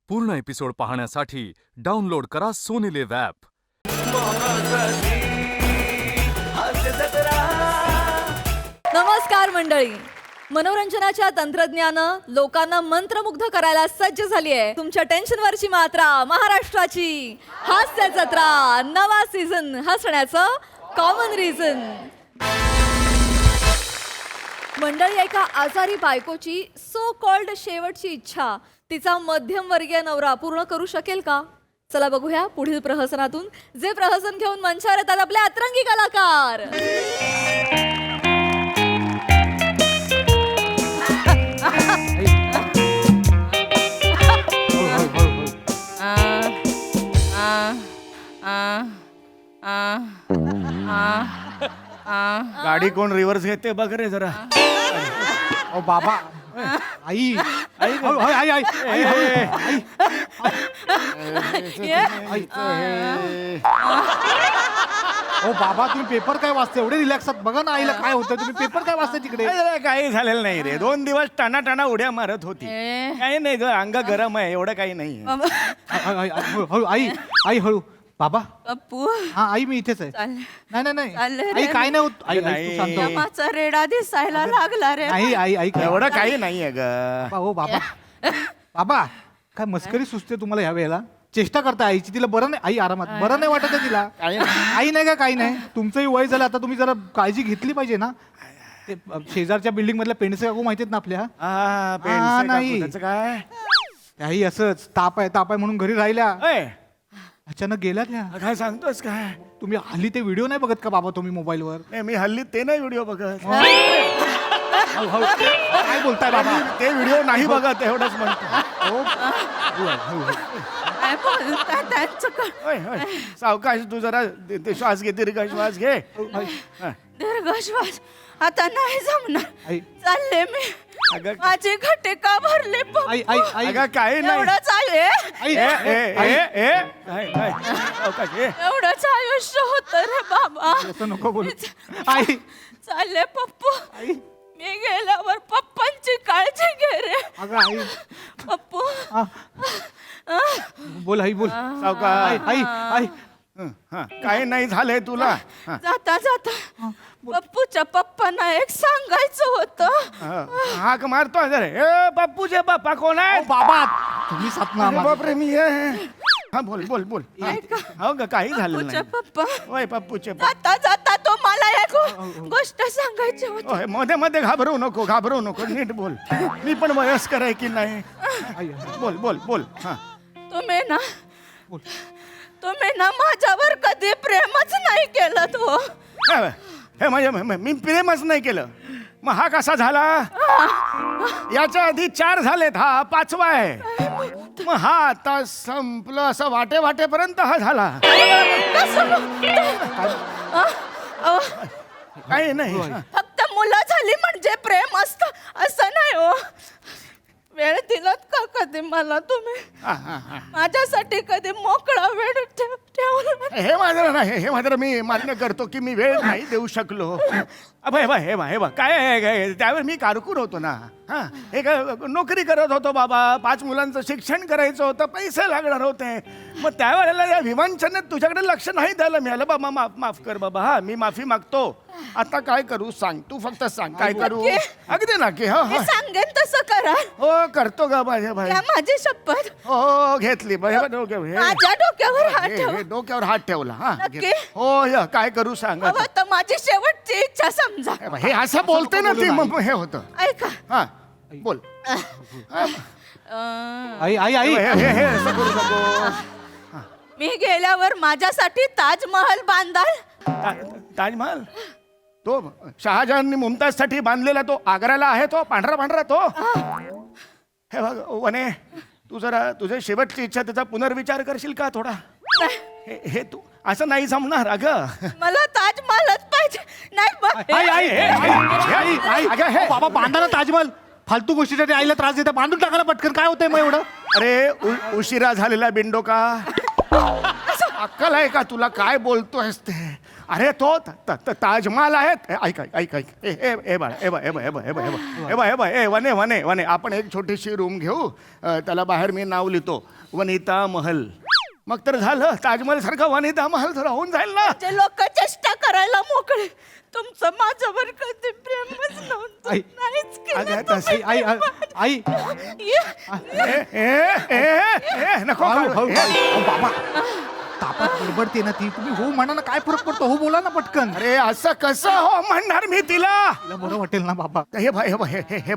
पूर्ण एपिसोड पाहण्यासाठी डाउनलोड करा सोनी लिव्ह ॲप. नमस्कार मंडळी. मनोरंजनाच्या तंत्रज्ञानं लोकांना मंत्रमुग्ध करायला सज्ज झाली आहे. तुमच्या टेन्शनवरची मात्रा महाराष्ट्राची हास्य जत्रा नवा सीझन हसण्याचं कॉमन रिझन. मंडळी, एका आजारी बायकोची सो कॉल्ड शेवटची इच्छा तिचा मध्यमवर्गीय नवरा पूर्ण करू शकेल का? चला बघूया पुढील प्रहसनातून, जे प्रहसन घेऊन मंचावर येतात आपले अतरंगी कलाकार. गाडी कोण रिव्हर्स घेते बघ रे जरा. ओ बाबा, आई आई आई आई ओ बाबा, तुम्ही पेपर काय वाचते? एवढे रिलॅक्सात बघा ना आईला काय होतं. तुम्ही पेपर काय वाचता तिकडे? काही झालेलं नाही रे. 2 दिवस टाणा उड्या मारत होती. काही नाही ग, अंग गरम आहे, एवढं काही नाही. हळू आई, आई हळू. बाबा, पप्पू, हा आई मी इथेच आहे. नाही नाही नाही आई, काय नाही होत. आई आई, तू शांत हो. यमाचा रेडा दिसायला लागला रे. आई आई आई एवढं काही नाहीये ग. हो बाबा, बाबा काय मस्करी सुचते तुम्हाला ह्या वेळेला? चेष्टा करता आईची. तिला बरं नाही, आई आरामात, बरं नाही वाटत आहे तिला? आई नाही का? काही नाही. तुमचंही वय झालं आता, तुम्ही जरा काळजी घेतली पाहिजे ना. ते शेजारच्या बिल्डिंग मधल्या पेंडसे काकू माहितीत ना आपल्या? नाही काय आई, असंच ताप आहे म्हणून घरी राहिल्या, ओय, अचानक गेल्या त्या. काय सांगतोस काय? तुम्ही हल्ली ते व्हिडिओ नाही बघत का बाबा तुम्ही मोबाईलवर? नाही, मी हल्ली ते नाही व्हिडिओ बघत. काय बोलताय बाबा? ते व्हिडिओ नाही बघत, एवढंच म्हणतो. काय बोलता त्यांचं ओय, ओय, सावकाश तू जरा ते श्वास घे, दीर्घ श्वास घे. दीर्घ श्वास आता नाही जमणार. आई. चालले मी. अगं, माझे घटे का भरले आई आई आई अगं काही नाही. एवढंच आहे. आई सावकाश, एवढंच आयुष्य होत रे बाबा. असं नको बोलू. आई चालले पप्पू. आई मी गेल्यावर पप्पांची काळजी घे रे. अगं आई, पप्पू, बोल आई बोल. सावकाश. आई आई काही नाही झालंय तुला. जाता जाता पप्पूच्या पप्पांना एक सांगायचं होतं. हाक मारतो जरा. ए पप्पूचे बाप्पा कोण आहे? बाबा, तुम्ही सपना बापरे, मी हा बोल बोल बोल. हो ग, काही झालं पप्पूच्या नाही. पप्पा, ओय पप्पूचे पप्पा. जाता जाता तो मला एक गोष्ट सांगायची होती. ओय, मध्ये मध्ये घाबरू नको, नीट बोल. मी पण वयस्कर आहे की नाही? बोल बोल बोल. हा, तुम्ही ना माझ्यावर कधी प्रेमच नाही केलं तो. हे म्हणजे मी प्रेमच नाही केलं. मग हा कसा झाला? याच्या आधी 4 झालेत, हा 5वा आहे. मग हा आता संपलं असं वाटेपर्यंत हा झाला. काही नाही. फक्त मुलं झाली म्हणजे प्रेम असतं असं नाही हो. वेळ दिलात का कधी मला तुम्ही? माझ्यासाठी कधी मोकळा वेळ ठेवला? हे मात्र मी मान्य करतो की मी वेळ नाही देऊ शकलो. हे बा काय आहे, त्यावेळी मी कारकून होतो ना. हे काय नोकरी करत होतो बाबा. 5 मुलांचं शिक्षण करायचं होतं, पैसे लागणार होते. मग त्यावेळेला या विमानचनेत तुझ्याकडे लक्ष नाही द्यायला मिळालं. बाबा माफ कर बाबा. हा, मी माफी मागतो. आता काय करू सांग, तू फक्त सांग काय करू. अगदी ना की मी सांगेन तसं करा. हो करतो गा माझ्या भाई. या माझी शपथ. हो घेतली. माझ्या डोक्यावर हात ठेवा. डोक्यावर हात ठेवला. हा नक्की? हो, काय करू सांग. हवं तर माझी शेवटची इच्छा समजा. हे असं बोलते ना ती, मग हे होतं. ऐका. हा बोल. आई आई आई हे असं करू नको. मी गेल्यावर माझ्यासाठी ताजमहल बांधाल? ताजमहल तो शहाजहाननी मुमताजसाठी बांधलेला, तो आग्र्याला आहे, तो पांढरा तो. हे बघ वने, तू जरा तुझे शेवटची इच्छा त्याचा पुनर्विचार करशील का थोडा? हे तू असं नाही जमणार अगं. मला ताजमहलच पाहिजे. नाही आई आई आई आई हे बाबा, बांधा ना ताजमहल. फालतू गोष्टीसाठी आईला त्रास देता. बांधून टाकायला पटकन. काय होतंय मग एवढं? अरे उशिरा झालेला बिंडो का? अक्कल आहे का तुला? काय बोलतोयस ते? अरे तो ताजमहल आहेत. ऐक ऐक ऐक ए बाळा, वने आपण एक छोटीशी रूम घेऊ. त्याला बाहेर मी नाव लिहितो वनिता महल. मग तर झालं, ताजमहल सारखा वनिता महल तर होऊन जाईल ना. ते लोक चेष्टा करायला मोकळे. तुमचं माझ्यावर कधी प्रेमच नव्हतं. आई. नाहीच केलं अगं, तुम्ही. आई आई आई नको हळू, काढू. हळू, हळू. बाबा तापात गडबडते ना ती, तुम्ही हो म्हणा ना, काय फरक पडतो, हो बोला ना पटकन. अरे असं कसं हो म्हणणार मी तिला. तिला बरं वाटेल ना बाबा. हे बघ हे बघ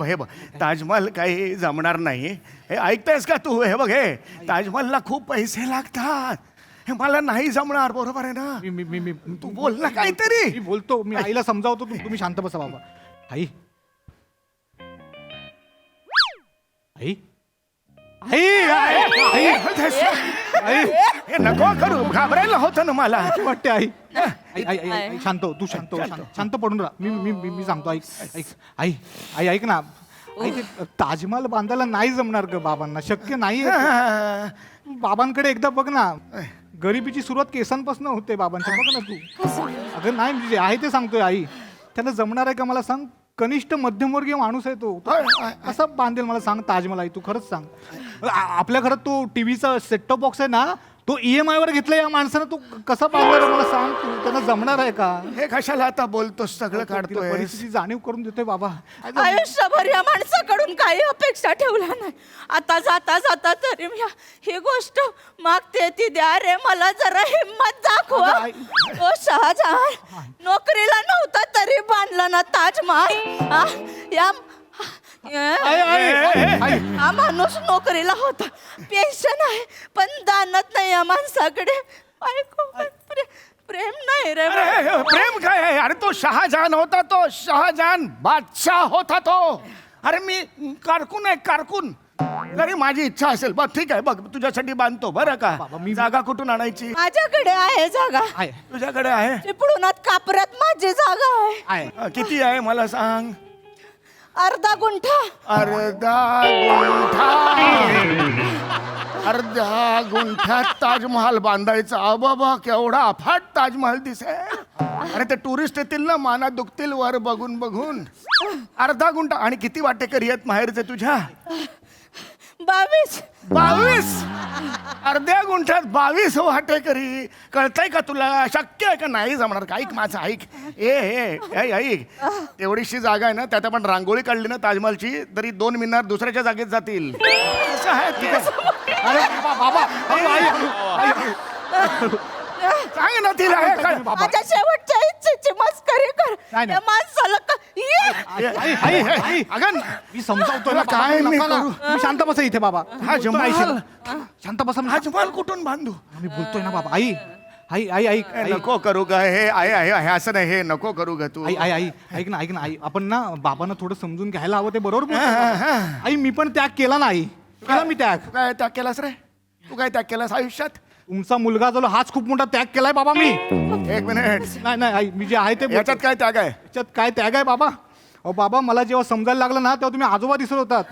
हे बघ ताजमहल काही जमणार नाही. हे ऐकतेस का तू? हे बघ, हे ताजमहलला खूप पैसे लागतात. हे मला नाही जमणार, बरोबर आहे ना? मी मी मी तू बोल ना काहीतरी. मी बोलतो, मी आईला समजावतो, तुम्ही शांत बसा बाबा. आई आई आई आई आई हे नको करू, घाबरायला होतं ना मला. वाटते आई. आई आई आई आई शांत हो, तू शांत हो, शांत पडून राहा. मी मी मी मी सांगतो. ऐक ऐक आई आई ऐक ना. आई ते ताजमहल बांधायला नाही जमणार ग बाबांना, शक्य नाही. बाबांकडे एकदा बघ ना, गरिबीची सुरुवात केसांपासून होते बाबांच्या. बघ ना तू. अगं नाही, म्हणजे आहे ते सांगतोय आई. त्याला जमणार आहे का मला सांग? कनिष्ठ मध्यमवर्गीय माणूस आहे तो. कसं बांधेल मला सांग ताजमहल? आई तू खरंच सांग. आपल्या घरात तो टीव्हीचा सेटटॉप बॉक्स आहे ना, तो EMI वर घेतला या माणसानं. तू कसा बांधणार मला सांग? तू त्यांना जमणार आहे का? हे कशाला आता बोलतोस, सगळं तिला काढतोय. परिस्थिती जाणीव करून देतोय बाबा. आयुष्यभर या माणसाकडून काही अपेक्षा ठेवल्या नाही. आता जाता जाता तरी मी ही गोष्ट मागते ती द्या रे, मला जरा हिंमत दाखवा. ओ शहाजहान, नोकरीला नव्हता तरी बांधला ना ताजमहल. हा? या हा माणूस नोकरीला होता, पेन्शन आहे, पण दानत नाही या माणसाकडे. बायको पण प्रेम नाही रे. अरे प्रेम काय आहे? अरे तो शहाजहान होता, तो शहाजहान बादशाह होता तो. अरे मी कारकून आहे, कारकून. जरी माझी इच्छा असेल, बघ ठीक आहे, बघ तुझ्यासाठी बांधतो बरं का. जागा कुठून आणायची? माझ्याकडे आहे जागा. आहे तुझ्याकडे आहे? चिपळूणात कापरात माझी जागा आहे. आहे. किती आहे मला सांग? अर्धा गुंठा. अर्ध्या गुंठ्यात ताजमहल बांधायचा. बाबा केवढा अफाट ताजमहल दिसेल. अरे ते टुरिस्ट येतील ना, माना दुखतील वर बघून बघून. अर्धा गुंठा. आणि किती वाटेकरी आहेत माहेरचे तुझ्या? 22. 22. अर्ध्या गुंठ्यात 22 वाटेकरी. कळतंय का तुला? शक्य आहे का? नाही जमणार. ऐक माझं, ऐक. ऐक तेवढीशी जागा आहे ना, त्यात आपण रांगोळी काढली ना ताजमहलची, तरी 2 मिनार दुसऱ्याच्या जागेत जातील. असं आहे ते. अरे बाबा हळू, आई, हळू, आई. सांग ना तिला. हे काय? माझ्या शेवटच्या इच्छेची मस्करी कर. नाही, नाही. या माणसाला आई, आई, आई. अगं मी समजावतोय ना तुला काय बाबा, मी नका ना. करू? तुम्ही शांत बसा इथे बाबा. ताजमहल. शांत बसा. ताजमहल कुठून बांधू? मी बोलतोय ना बाबा. आई आई आई आई हे नको करू का? हे आहे असं नाही. हे नको करू का तू? आई आई आई ऐक ना, ऐक ना आई. आपण ना बाबांना थोडं समजून घ्यायला हवं. ते बरोबर बोलतोय. आई मी पण त्याग केला ना. आई केला मी त्याग. तू काय त्याग केलास रे? तू काय त्याग केलास आयुष्यात? तुमचा मुलगा जो हाच खूप मोठा त्याग केलाय बाबा मी. 1 मिनिट. नाही नाही आई, मी जे आहे ते याच्यात काय त्याग आहे? याच्यात काय त्याग आहे बाबा? अहो बाबा, मला जेव्हा समजायला लागलं ना, तेव्हा तुम्ही आजोबा दिसत होतात.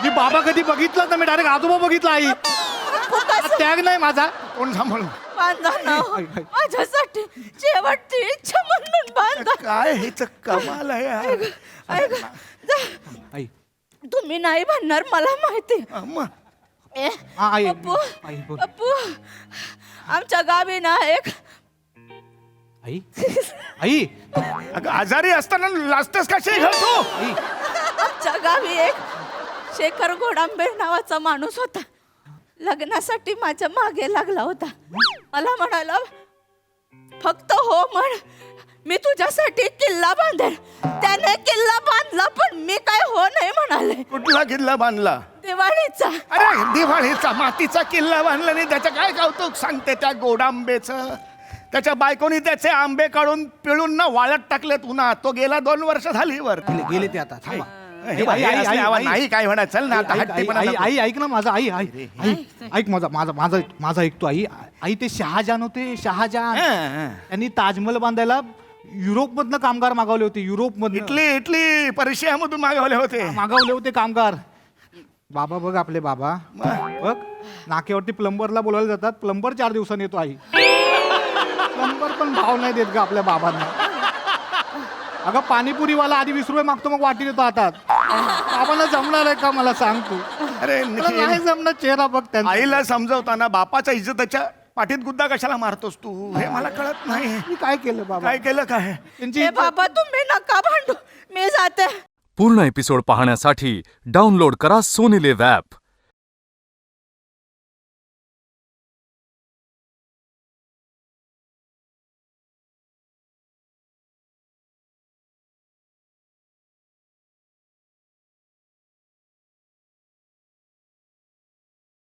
मी बाबा कधी बघितला तर मी डायरेक्ट आजोबा बघितला. आई हा त्याग नाही माझा. कोण सांभाळू? बांधा ना. माझ्यासाठी शेवटची इच्छा म्हणून बांधा. काय हेच कमाल आहे यार. ऐक, जा. आई तुम्ही नाही म्हणणार मला माहिती. अम्मा. ए, हा, आई, पप्पू, आई, बोल. पप्पू, आमच्या गावी ना एक आई आई अगं आजारी असताना लाजतेस कशी घाल तू? आई आमच्या गावी एक शेखर घोडांबे नावाचा माणूस होता. लग्नासाठी माझ्या मागे लागला होता. मला म्हणाला, फक्त हो म्हण, मी तुझ्यासाठी किल्ला बांधेल. त्याने किल्ला बांधला, पण मी काय हो नाही म्हणाले. कुठला किल्ला बांधला? दिवाळीचा. अरे दिवाळीचा मातीचा किल्ला बांधला नाही. त्याचं काय कौतुक सांगते त्या गोडांबेचं? त्याच्या बायकोनी त्याचे आंबे काढून पिळून ना वाळत टाकलेत उन्हात. तो गेला 2 वर्ष झाली वर. गेले ते आता. थांबा. हे बघ, हे असले आवाज नाही काय म्हणा. चल ना आता हट्टीपणा नको. आई ऐक ना माझा. आई आई आई ऐक माझा माझा माझा माझा ऐकतो. आई आई ते शहाजहान होते. शहाजहान त्यांनी ताजमहल बांधायला युरोप मधनं कामगार मागवले होते. युरोप मधनं इटली पर्शियामधून मागवले होते. मागवले होते कामगार. बाबा बघ, आपले बाबा बघ, नाक्यावरती प्लंबरला बोलायला जातात. प्लंबर 4 दिवसांनी येतो. आई प्लंबर पण भाव नाही देत का आपल्या बाबांना? अगं पाणीपुरीवाला आधी 20 रुपये मागतो मग वाटी देतो हातात. बाबांना जमणार आहे का मला सांग तू. अरे मला निखिल, नाही जमणार चेहरा बघ त्यांचा. आईला समजवताना बापाच्या इज्जताच्या पाठीत गुद्दा कशाला मारतोस तू, हे मला कळत नाही. मी काय केलं बाबा. काय केलं काय? त्यांची ए बाबा तुम्ही नका भांडू, मी जाते. पूर्ण एपिसोड पाहण्यासाठी डाउनलोड करा सोनी लिव्ह ॲप.